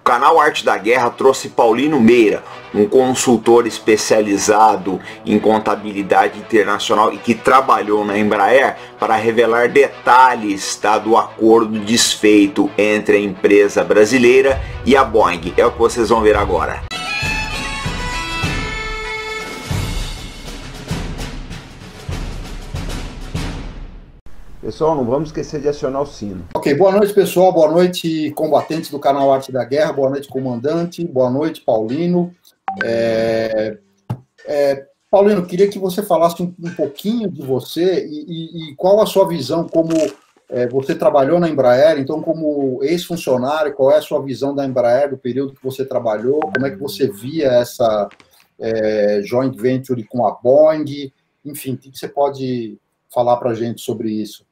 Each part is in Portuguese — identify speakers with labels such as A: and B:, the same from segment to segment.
A: O canal Arte da Guerra trouxe Paulino Meira, um consultor especializado em contabilidade internacional e que trabalhou na Embraer, para revelar detalhes do acordo desfeito entre a empresa brasileira e a Boeing. É o que vocês vão ver agora.
B: Pessoal, não vamos esquecer de acionar o sino.
C: Ok, boa noite, pessoal. Boa noite, combatentes do canal Arte da Guerra. Boa noite, comandante. Boa noite, Paulino. Paulino, queria que você falasse um pouquinho de você e qual a sua visão como você trabalhou na Embraer, então como ex-funcionário, qual é a sua visão da Embraer, do período que você trabalhou, como é que você via essa joint venture com a Boeing, enfim, o que você pode falar para a gente sobre isso?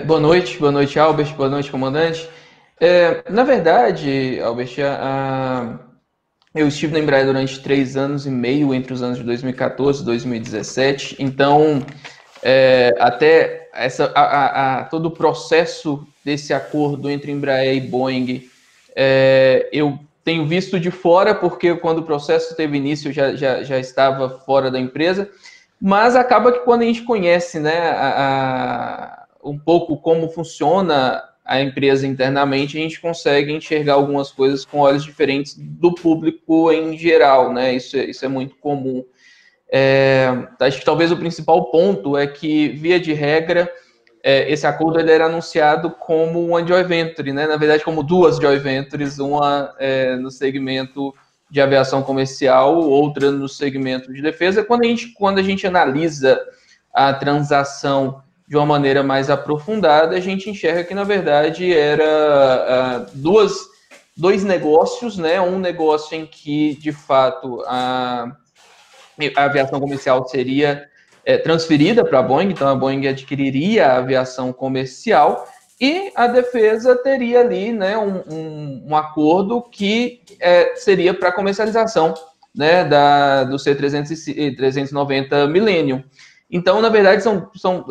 D: Boa noite, Albert, boa noite, comandante. Na verdade, Albert, eu estive na Embraer durante 3 anos e meio, entre os anos de 2014 e 2017, então até todo o processo desse acordo entre Embraer e Boeing, eu tenho visto de fora, porque quando o processo teve início eu já estava fora da empresa, mas acaba que quando a gente conhece, né, um pouco como funciona a empresa internamente, a gente consegue enxergar algumas coisas com olhos diferentes do público em geral, né? Isso é muito comum. Acho que talvez o principal ponto é que, via de regra, esse acordo ele era anunciado como uma joint venture, né? Na verdade, como 2 joint ventures, uma no segmento de aviação comercial, outra no segmento de defesa. Quando a gente analisa a transação de uma maneira mais aprofundada, a gente enxerga que, na verdade, era dois negócios, né? Um negócio em que, de fato, a aviação comercial seria transferida para a Boeing, então a Boeing adquiriria a aviação comercial, e a defesa teria ali, né, um acordo que seria para comercialização, né, do C-390 Millennium. Então, na verdade,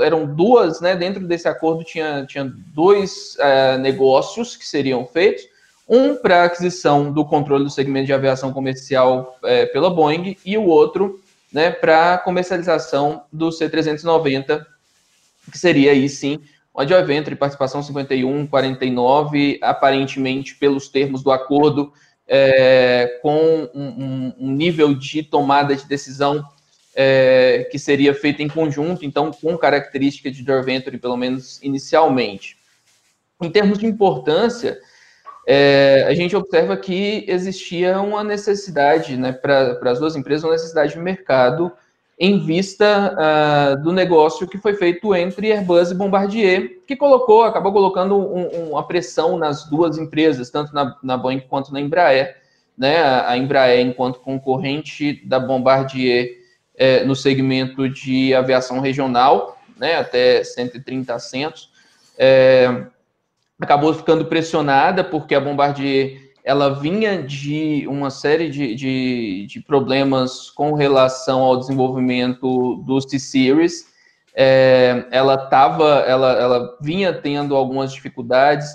D: eram 2, né, dentro desse acordo tinha 2 negócios que seriam feitos, um para aquisição do controle do segmento de aviação comercial pela Boeing, e o outro, né, para comercialização do C-390, que seria aí sim uma joint venture, participação 51-49, aparentemente, pelos termos do acordo, com um nível de tomada de decisão que seria feito em conjunto, então com característica de joint venture, pelo menos inicialmente. Em termos de importância, a gente observa que existia uma necessidade, né, para as 2 empresas, uma necessidade de mercado em vista do negócio que foi feito entre Airbus e Bombardier, que acabou colocando uma pressão nas 2 empresas, tanto na Boeing quanto na Embraer, né? A Embraer, enquanto concorrente da Bombardier no segmento de aviação regional, né, até 130 assentos, acabou ficando pressionada, porque a Bombardier ela vinha de uma série de problemas com relação ao desenvolvimento do C-Series. Ela vinha tendo algumas dificuldades,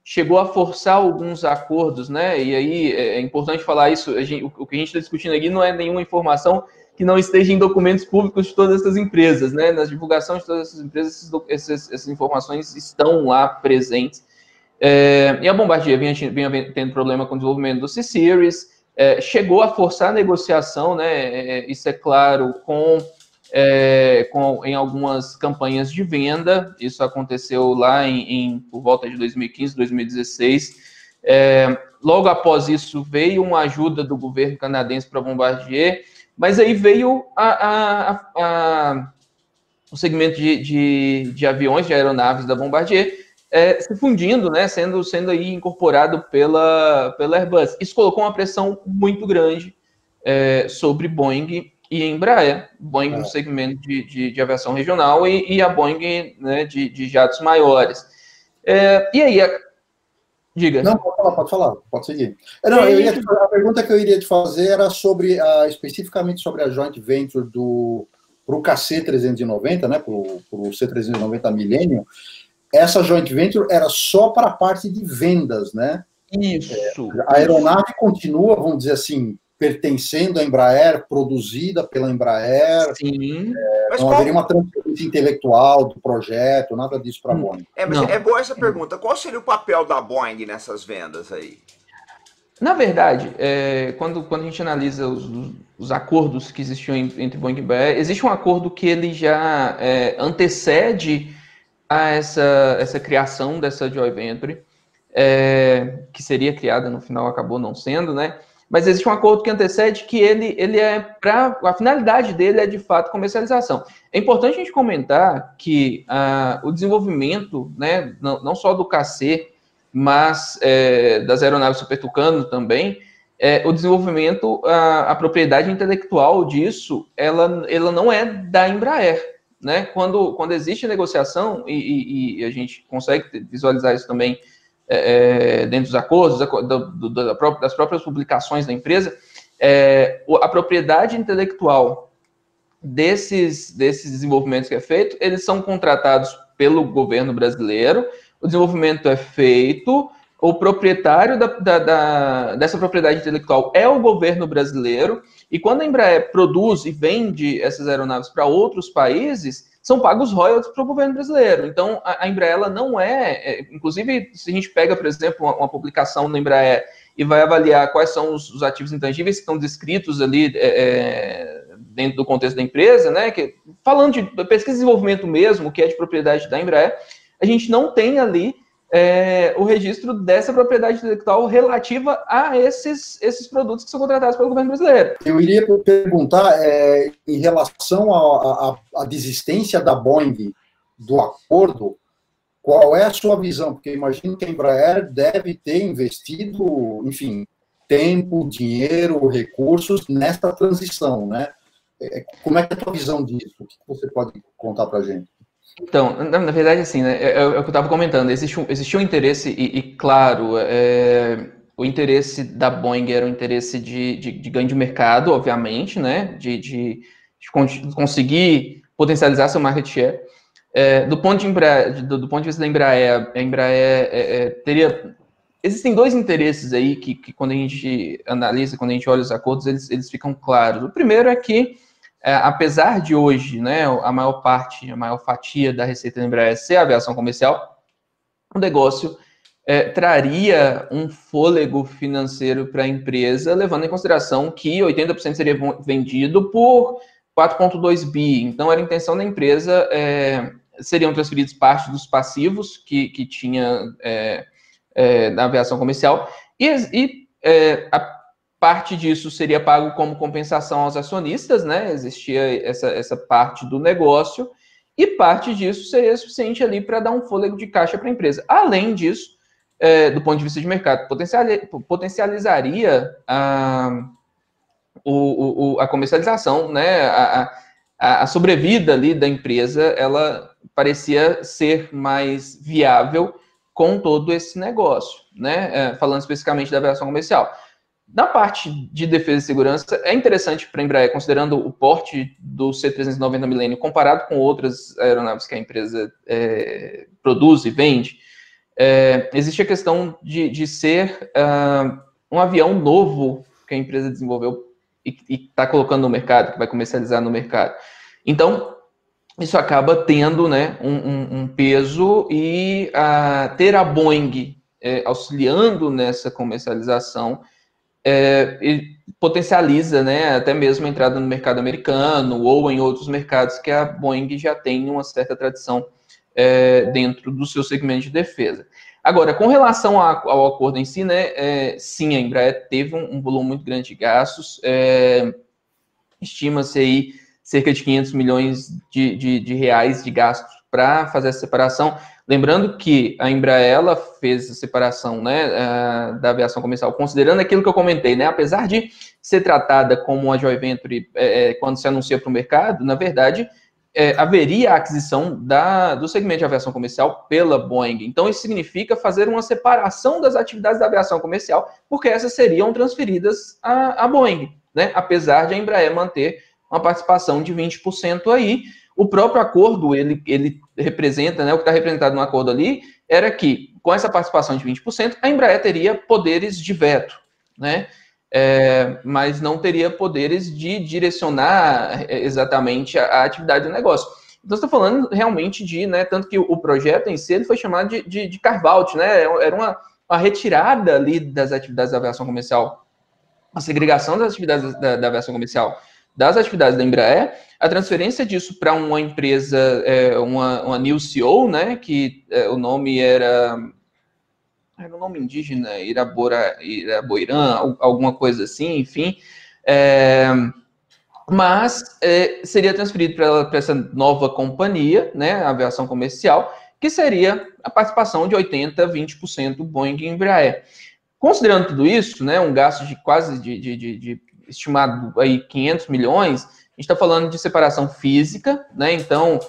D: chegou a forçar alguns acordos, né? E aí é importante falar isso. O que a gente está discutindo aqui não é nenhuma informação que não esteja em documentos públicos de todas essas empresas, né? Nas divulgações de todas essas empresas, essas informações estão lá presentes. E a Bombardier vinha tendo problema com o desenvolvimento do C-Series, chegou a forçar a negociação, né? Isso é claro, em algumas campanhas de venda. Isso aconteceu lá por volta de 2015, 2016. Logo após isso, veio uma ajuda do governo canadense para a Bombardier, mas aí veio o segmento de aviões, de aeronaves da Bombardier, se fundindo, né, sendo aí incorporado pela Airbus. Isso colocou uma pressão muito grande sobre Boeing e Embraer. Boeing no segmento de aviação regional e a Boeing, né, de jatos maiores. E aí, diga.
C: Não, pode falar, pode seguir. A pergunta que eu iria te fazer era especificamente sobre a joint venture para o KC-390, né, para o C-390 Millennium. Essa joint venture era só para a parte de vendas, né?
D: Isso.
C: A aeronave continua, vamos dizer assim, pertencendo à Embraer, produzida pela Embraer.
D: Sim.
C: Não haveria uma transferência intelectual do projeto, nada disso para a Boeing.
A: Mas é boa essa pergunta. Qual seria o papel da Boeing nessas vendas aí?
D: Na verdade, quando a gente analisa os acordos que existiam entre Boeing e Embraer, existe um acordo que ele já antecede a essa criação dessa joint venture, que seria criada, no final acabou não sendo, né? Mas existe um acordo que antecede que ele a finalidade dele é de fato comercialização. É importante a gente comentar que o desenvolvimento, né, não só do KC, mas das aeronaves Super Tucano também, o desenvolvimento, a propriedade intelectual disso, ela não é da Embraer, né? Quando existe negociação, e a gente consegue visualizar isso também dentro dos acordos, das próprias publicações da empresa, a propriedade intelectual desses desenvolvimentos que é feito, eles são contratados pelo governo brasileiro, o desenvolvimento é feito, o proprietário dessa propriedade intelectual é o governo brasileiro, e quando a Embraer produz e vende essas aeronaves para outros países, são pagos royalties para o governo brasileiro. Então, a Embraer ela não inclusive, se a gente pega, por exemplo, uma publicação da Embraer e vai avaliar quais são os ativos intangíveis que estão descritos ali dentro do contexto da empresa, né? Falando de pesquisa e desenvolvimento mesmo, que é de propriedade da Embraer, a gente não tem ali o registro dessa propriedade intelectual relativa a esses produtos que são contratados pelo governo brasileiro.
C: Eu iria perguntar, em relação à desistência da Boeing do acordo, qual é a sua visão? Porque imagino que a Embraer deve ter investido, enfim, tempo, dinheiro, recursos nesta transição, né? Como é que é a tua visão disso? O que você pode contar para a gente?
D: Então, na verdade, assim, né, é o que eu estava comentando, existiu um interesse, e claro, o interesse da Boeing era um interesse de ganho de mercado, obviamente, né, de conseguir potencializar seu market share. Do ponto de vista da Embraer, a Embraer teria... Existem dois interesses aí que quando a gente analisa, quando a gente olha os acordos, eles ficam claros. O primeiro é que, apesar de hoje, né, a maior fatia da receita da Embraer ser a aviação comercial, o negócio traria um fôlego financeiro para a empresa, levando em consideração que 80% seria vendido por 4,2 bi. Então, era a intenção da empresa, seriam transferidos parte dos passivos que tinha na aviação comercial, e a parte disso seria pago como compensação aos acionistas, né? Existia essa parte do negócio, e parte disso seria suficiente ali para dar um fôlego de caixa para a empresa. Além disso, do ponto de vista de mercado, potencializaria a comercialização, né? A sobrevida ali da empresa, ela parecia ser mais viável com todo esse negócio, né? Falando especificamente da aviação comercial. Na parte de defesa e segurança, é interessante para a Embraer, considerando o porte do C-390 Millennium comparado com outras aeronaves que a empresa produz e vende, existe a questão de ser um avião novo que a empresa desenvolveu e está colocando no mercado, que vai comercializar no mercado. Então, isso acaba tendo, né, um peso, e ter a Boeing auxiliando nessa comercialização e potencializa, né, até mesmo a entrada no mercado americano ou em outros mercados que a Boeing já tem uma certa tradição dentro do seu segmento de defesa. Agora, com relação ao acordo em si, né, sim, a Embraer teve um volume muito grande de gastos, estima-se aí cerca de 500 milhões de reais de gastos para fazer essa separação. Lembrando que a Embraer ela fez a separação, né, da aviação comercial, considerando aquilo que eu comentei, né, apesar de ser tratada como uma joint venture quando se anuncia para o mercado, na verdade, haveria a aquisição do segmento de aviação comercial pela Boeing. Então, isso significa fazer uma separação das atividades da aviação comercial, porque essas seriam transferidas à Boeing, né, apesar de a Embraer manter uma participação de 20% aí. O próprio acordo, ele representa, né, o que está representado no acordo ali, era que com essa participação de 20%, a Embraer teria poderes de veto, né? Mas não teria poderes de direcionar exatamente a atividade do negócio. Então, você está falando realmente de, né, tanto que o projeto em si ele foi chamado de carve-out, né? Era uma retirada ali das atividades da aviação comercial, a segregação das atividades da aviação comercial das atividades da Embraer, a transferência disso para uma empresa, uma new CO, né, que o nome era um nome indígena, Iraboirã, alguma coisa assim, enfim, mas seria transferido para essa nova companhia, né, a aviação comercial, que seria a participação de 80%, 20% Boeing e Embraer. Considerando tudo isso, né, um gasto de quase de estimado aí 500 milhões, a gente está falando de separação física, né, então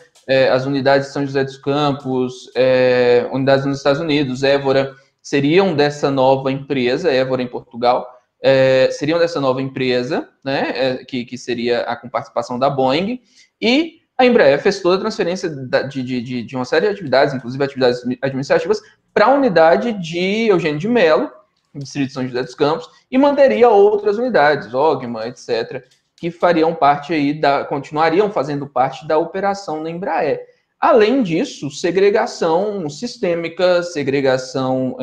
D: as unidades de São José dos Campos, unidades nos Estados Unidos, Évora, seriam dessa nova empresa, Évora em Portugal, seriam dessa nova empresa, né, que seria com participação da Boeing, e a Embraer fez toda a transferência de uma série de atividades, inclusive atividades administrativas, para a unidade de Eugênio de Mello, Distrito de São José dos Campos, e manteria outras unidades, Ogma, etc., que fariam parte aí continuariam fazendo parte da operação na Embraer. Além disso, segregação sistêmica, segregação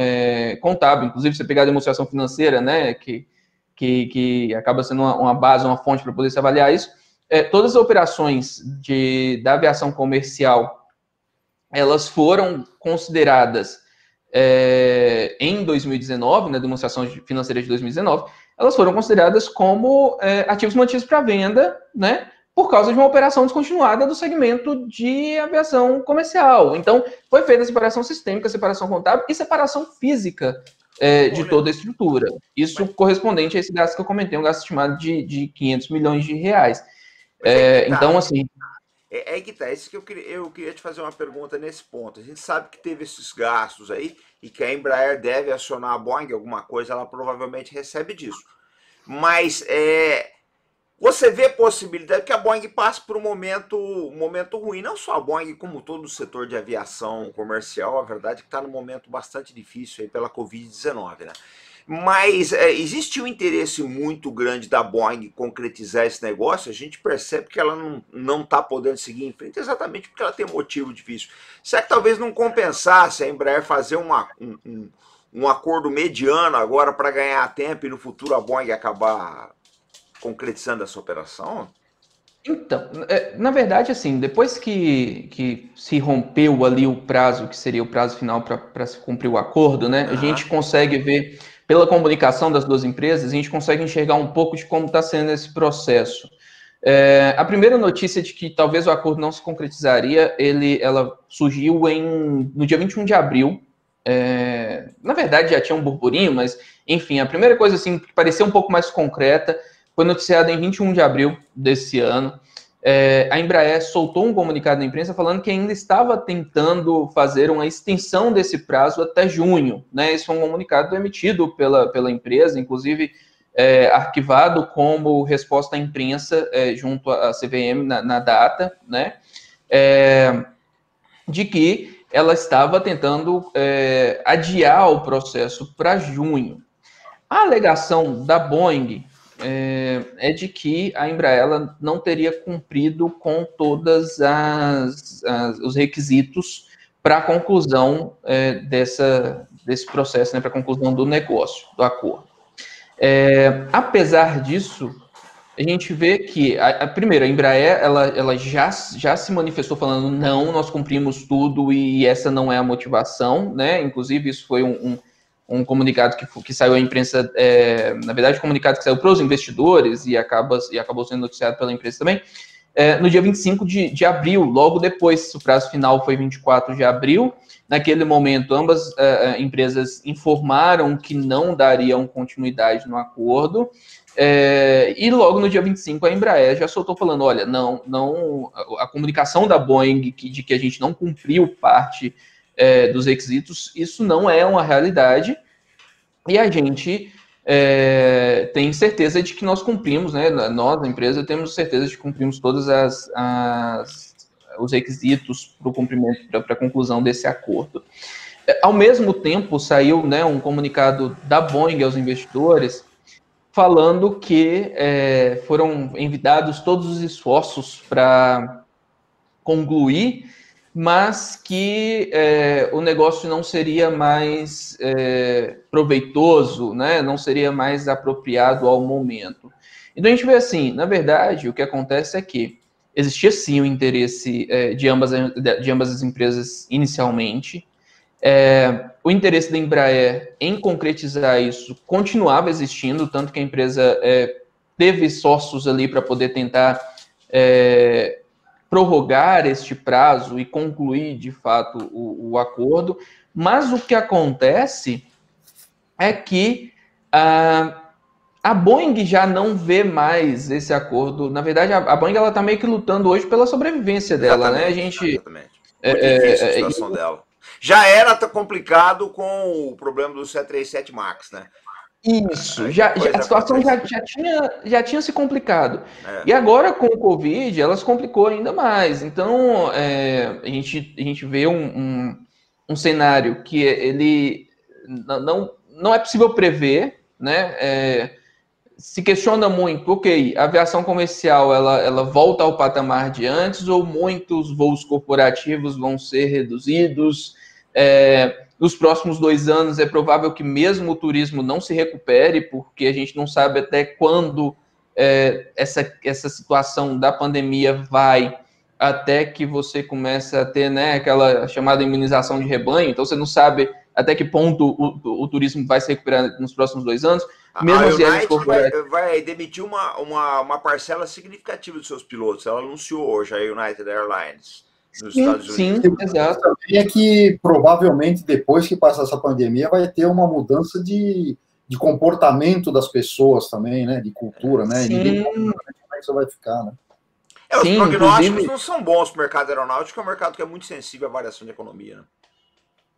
D: contábil, inclusive você pegar a demonstração financeira, né, que acaba sendo uma base, uma fonte para poder se avaliar isso, todas as operações da aviação comercial, elas foram consideradas em 2019, na demonstração financeira de 2019, elas foram consideradas como ativos mantidos para venda, né, por causa de uma operação descontinuada do segmento de aviação comercial. Então, foi feita a separação sistêmica, separação contábil e separação física de toda a estrutura. Isso correspondente a esse gasto que eu comentei, um gasto estimado de 500 milhões de reais. Então, assim...
A: que tá, isso que eu queria te fazer uma pergunta nesse ponto. A gente sabe que teve esses gastos aí e que a Embraer deve acionar a Boeing, alguma coisa ela provavelmente recebe disso. Mas você vê a possibilidade que a Boeing passe por um momento ruim, não só a Boeing, como todo o setor de aviação comercial, a verdade é que está num momento bastante difícil aí pela Covid-19, né? Mas existe um interesse muito grande da Boeing concretizar esse negócio. A gente percebe que ela não está podendo seguir em frente exatamente porque ela tem um motivo difícil. Será que talvez não compensasse a Embraer fazer um acordo mediano agora para ganhar tempo e no futuro a Boeing acabar concretizando essa operação?
D: Então, na verdade, assim, depois que se rompeu ali o prazo, que seria o prazo final para se cumprir o acordo, né, a gente consegue ver... Pela comunicação das duas empresas, a gente consegue enxergar um pouco de como está sendo esse processo. A primeira notícia de que talvez o acordo não se concretizaria, ela surgiu no dia 21 de abril. Na verdade, já tinha um burburinho, mas, enfim, a primeira coisa assim, que parecia um pouco mais concreta foi noticiada em 21 de abril desse ano. A Embraer soltou um comunicado na imprensa falando que ainda estava tentando fazer uma extensão desse prazo até junho, né? Esse foi um comunicado emitido pela empresa, inclusive arquivado como resposta à imprensa junto à CVM na data, né? De que ela estava tentando adiar o processo para junho. A alegação da Boeing de que a Embraer ela não teria cumprido com todos os requisitos para a conclusão desse processo, né, para a conclusão do negócio, do acordo. Apesar disso, a gente vê que, primeiro, a Embraer ela já se manifestou falando não, nós cumprimos tudo e essa não é a motivação, né? Inclusive, isso foi um comunicado que saiu à imprensa, na verdade, um comunicado que saiu para os investidores e acabou sendo noticiado pela imprensa também, no dia 25 de abril, logo depois, o prazo final foi 24 de abril. Naquele momento, ambas empresas informaram que não dariam continuidade no acordo, e logo no dia 25 a Embraer já soltou falando, olha, a comunicação da Boeing de que a gente não cumpriu parte dos requisitos, isso não é uma realidade, e a gente tem certeza de que nós cumprimos, né? Nós, a empresa, temos certeza de que cumprimos todos os requisitos para o cumprimento, para a conclusão desse acordo. Ao mesmo tempo, saiu, né, um comunicado da Boeing aos investidores falando que foram envidados todos os esforços para concluir, mas que o negócio não seria mais proveitoso, né, não seria mais apropriado ao momento. Então a gente vê assim, na verdade, o que acontece é que existia sim o interesse de ambas as empresas inicialmente. O interesse da Embraer em concretizar isso continuava existindo, tanto que a empresa teve esforços ali para poder tentar prorrogar este prazo e concluir, de fato, o acordo. Mas o que acontece é que a Boeing já não vê mais esse acordo. Na verdade, a Boeing está meio que lutando hoje pela sobrevivência dela, né?
A: Exatamente. Muito difícil a situação dela. Já era complicado com o problema do 737 MAX, né?
D: Isso, a situação já tinha se complicado. E agora, com o Covid, ela se complicou ainda mais. Então, a gente vê um cenário que ele não é possível prever, né? Se questiona muito, ok, a aviação comercial ela volta ao patamar de antes ou muitos voos corporativos vão ser reduzidos? Nos próximos 2 anos é provável que mesmo o turismo não se recupere, porque a gente não sabe até quando essa situação da pandemia vai, até que você começa a ter, né, aquela chamada imunização de rebanho. Então você não sabe até que ponto o turismo vai se recuperar nos próximos 2 anos.
A: Mesmo a United vai demitir uma parcela significativa dos seus pilotos. Ela anunciou hoje, a United Airlines, nos Estados Unidos.
D: Sim, exato.
C: É que provavelmente depois que passar essa pandemia vai ter uma mudança de comportamento das pessoas também, né? De cultura, né?
D: Sim.
C: Ninguém sabe como é que isso vai ficar, né?
A: Os prognósticos não são bons para o mercado aeronáutico, é um mercado que é muito sensível à variação de economia, né?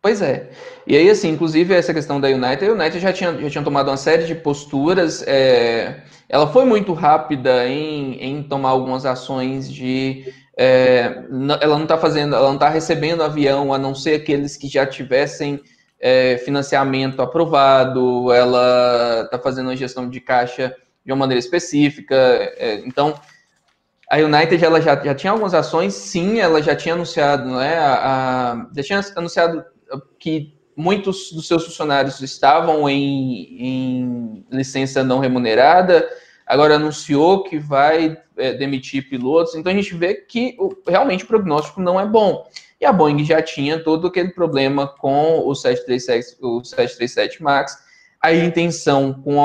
D: Pois é. E aí, assim, inclusive essa questão da United, a United já tinha tomado uma série de posturas. Ela foi muito rápida em tomar algumas ações de... ela não está recebendo avião, a não ser aqueles que já tivessem financiamento aprovado. Ela está fazendo uma gestão de caixa de uma maneira específica. Então, a United ela já tinha algumas ações, sim, ela já tinha anunciado, né, já tinha anunciado que muitos dos seus funcionários estavam em licença não remunerada, agora anunciou que vai demitir pilotos. Então a gente vê que realmente o prognóstico não é bom. E a Boeing já tinha todo aquele problema com o 737 MAX. A intenção com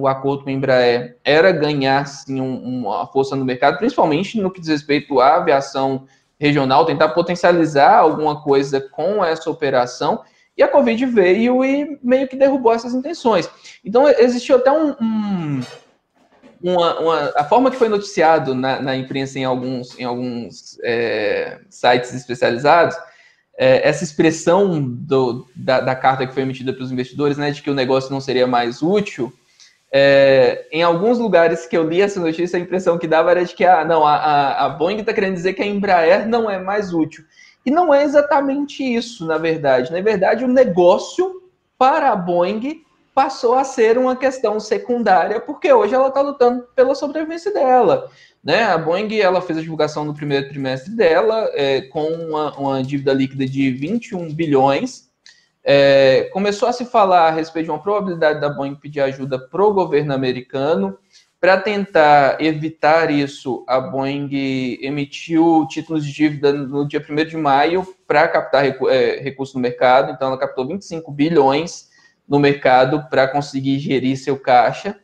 D: o acordo com a Embraer era ganhar sim, uma força no mercado, principalmente no que diz respeito à aviação regional, tentar potencializar alguma coisa com essa operação, e a Covid veio e meio que derrubou essas intenções. Então, existiu até a forma que foi noticiado na imprensa em alguns sites especializados, essa expressão da carta que foi emitida para os investidores, né, de que o negócio não seria mais útil. Em alguns lugares que eu li essa notícia, a impressão que dava era de que a Boeing está querendo dizer que a Embraer não é mais útil. E não é exatamente isso, na verdade. Na verdade, o negócio para a Boeing passou a ser uma questão secundária, porque hoje ela está lutando pela sobrevivência dela. Né? A Boeing ela fez a divulgação no primeiro trimestre dela, com uma dívida líquida de 21 bilhões. Começou a se falar a respeito de uma probabilidade da Boeing pedir ajuda para o governo americano. Para tentar evitar isso, a Boeing emitiu títulos de dívida no dia 1º de maio para captar recursos no mercado. Então, ela captou 25 bilhões no mercado para conseguir gerir seu caixa.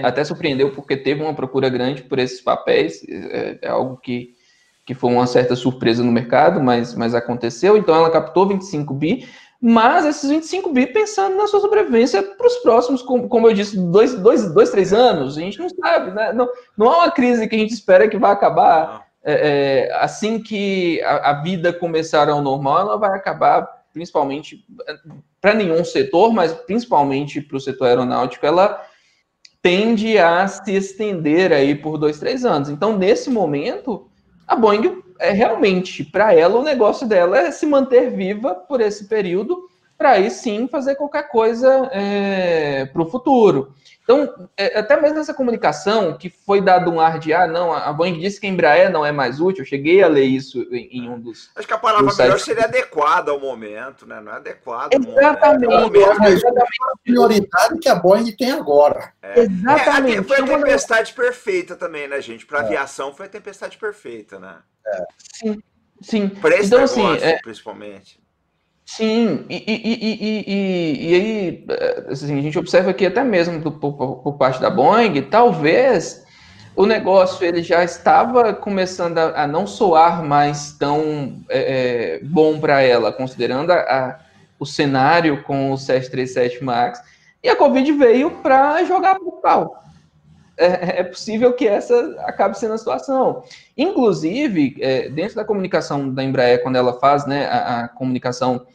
D: Até surpreendeu, porque teve uma procura grande por esses papéis. É algo que foi uma certa surpresa no mercado, mas aconteceu. Então, ela captou 25 bi, mas esses 25 bi pensando na sua sobrevivência para os próximos, como eu disse, 3 anos. A gente não sabe, né? Não há uma crise que a gente espera que vai acabar assim que a vida começar ao normal. Ela vai acabar, principalmente para nenhum setor, mas principalmente para o setor aeronáutico. Ela tende a se estender aí por 2, 3 anos. Então, nesse momento, a Boeing realmente, para ela, o negócio dela é se manter viva por esse período, para aí sim fazer qualquer coisa para o futuro. Então, até mesmo essa comunicação, que foi dado um ar de, não, a Boeing disse que a Embraer não é mais útil, eu cheguei a ler isso em um dos...
A: Acho que a palavra melhor seria adequada ao momento, né? Não é adequado ao
D: exatamente,
A: momento.
C: Exatamente. A prioridade que a Boeing tem agora.
D: Exatamente.
A: Foi a tempestade perfeita também, né, gente? Para aviação foi a tempestade perfeita, né?
D: Sim, sim.
A: Para esse
D: então,
A: negócio,
D: assim,
A: principalmente.
D: Sim, e aí, assim, a gente observa que até mesmo por parte da Boeing, talvez o negócio ele já estava começando a não soar mais tão bom para ela, considerando o cenário com o 737 MAX, e a Covid veio para jogar pro pau. É possível que essa acabe sendo a situação. Inclusive, dentro da comunicação da Embraer, quando ela faz, né, a comunicação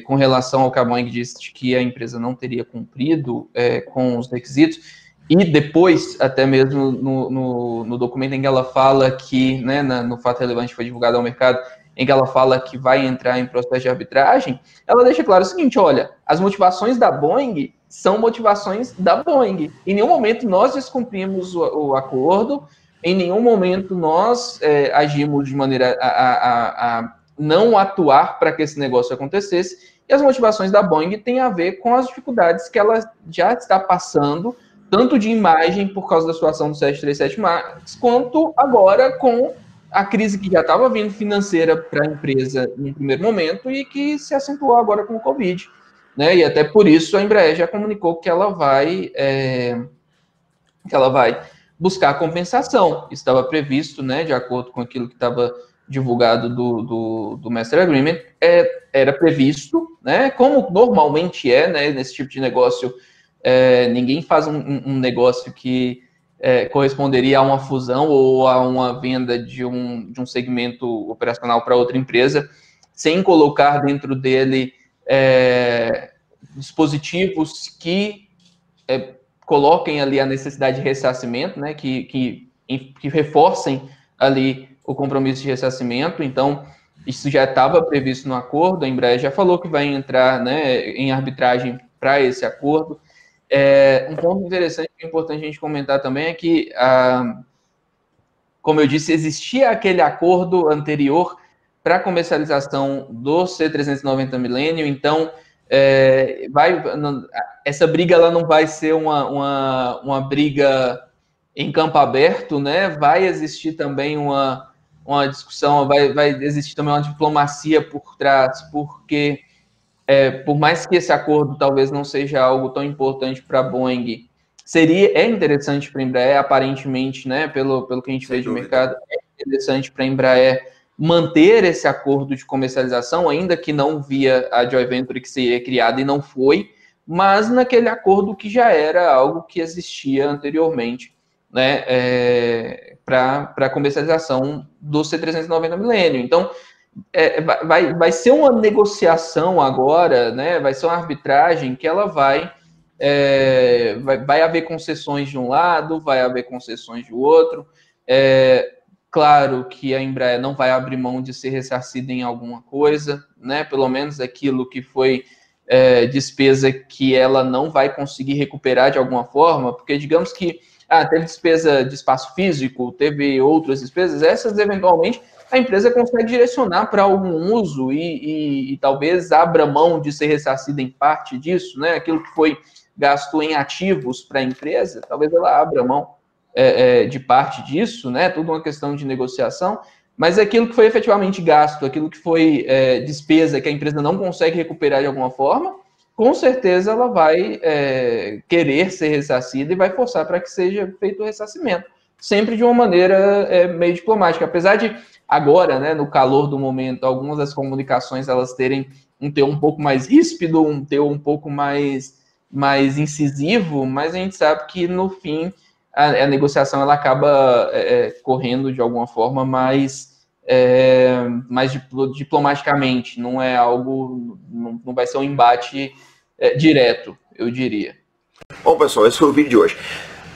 D: com relação ao que a Boeing disse de que a empresa não teria cumprido com os requisitos, e depois, até mesmo no documento em que ela fala que, né, no fato relevante que foi divulgado ao mercado, em que ela fala que vai entrar em processo de arbitragem, ela deixa claro o seguinte, olha, as motivações da Boeing são motivações da Boeing. Em nenhum momento nós descumprimos o acordo, em nenhum momento nós agimos de maneira a não atuar para que esse negócio acontecesse, e as motivações da Boeing têm a ver com as dificuldades que ela já está passando, tanto de imagem por causa da situação do 737 MAX, quanto agora com a crise que já estava vindo financeira para a empresa no primeiro momento e que se acentuou agora com o Covid. Né? E até por isso a Embraer já comunicou que ela vai buscar compensação. Estava previsto, né, de acordo com aquilo que estava divulgado do Master Agreement, era previsto, né, como normalmente né, nesse tipo de negócio, ninguém faz um negócio que corresponderia a uma fusão ou a uma venda de um segmento operacional para outra empresa, sem colocar dentro dele dispositivos que coloquem ali a necessidade de ressarcimento, né, que reforcem ali o compromisso de ressarcimento. Então, isso já estava previsto no acordo, a Embraer já falou que vai entrar, né, em arbitragem para esse acordo. Um ponto interessante e importante a gente comentar também é que, como eu disse, existia aquele acordo anterior para a comercialização do C390 Millennium, então essa briga ela não vai ser uma briga em campo aberto, né? Vai existir também uma discussão, vai existir também uma diplomacia por trás, porque por mais que esse acordo talvez não seja algo tão importante para a Boeing, é interessante para a Embraer, aparentemente, né? Pelo que a gente vê de mercado, é interessante para a Embraer manter esse acordo de comercialização, ainda que não via a joint venture que seria criada e não foi, mas naquele acordo que já era algo que existia anteriormente, né, para a comercialização do C390 Millennium. Então, vai ser uma negociação agora, né, vai ser uma arbitragem que ela vai haver concessões de um lado, vai haver concessões do outro. Claro que a Embraer não vai abrir mão de ser ressarcida em alguma coisa, né? Pelo menos aquilo que foi despesa que ela não vai conseguir recuperar de alguma forma, porque digamos que teve despesa de espaço físico, teve outras despesas, essas eventualmente a empresa consegue direcionar para algum uso e talvez abra mão de ser ressarcida em parte disso, né? Aquilo que foi gasto em ativos para a empresa, talvez ela abra mão de parte disso, né? Tudo uma questão de negociação, mas aquilo que foi efetivamente gasto, aquilo que foi despesa que a empresa não consegue recuperar de alguma forma, com certeza ela vai querer ser ressarcida e vai forçar para que seja feito o ressarcimento, sempre de uma maneira meio diplomática, apesar de agora, né, no calor do momento, algumas das comunicações elas terem um teor um pouco mais ríspido, um teor um pouco mais incisivo, mas a gente sabe que no fim a negociação ela acaba correndo de alguma forma mais diplomaticamente, não é algo, não vai ser um embate direto, eu diria.
A: Bom, pessoal, esse foi o vídeo de hoje.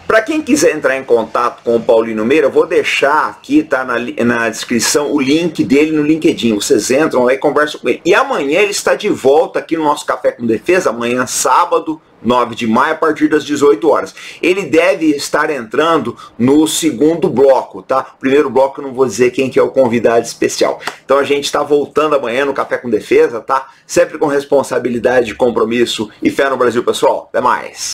A: Para quem quiser entrar em contato com o Paulino Meira, eu vou deixar aqui, tá na descrição, o link dele no LinkedIn. Vocês entram lá e conversam com ele. E amanhã ele está de volta aqui no nosso Café com Defesa, amanhã sábado, 9 de maio, a partir das 18 horas. Ele deve estar entrando no segundo bloco, tá? Primeiro bloco eu não vou dizer quem que é o convidado especial. Então a gente está voltando amanhã no Café com Defesa, tá? Sempre com responsabilidade, compromisso e fé no Brasil, pessoal. Até mais!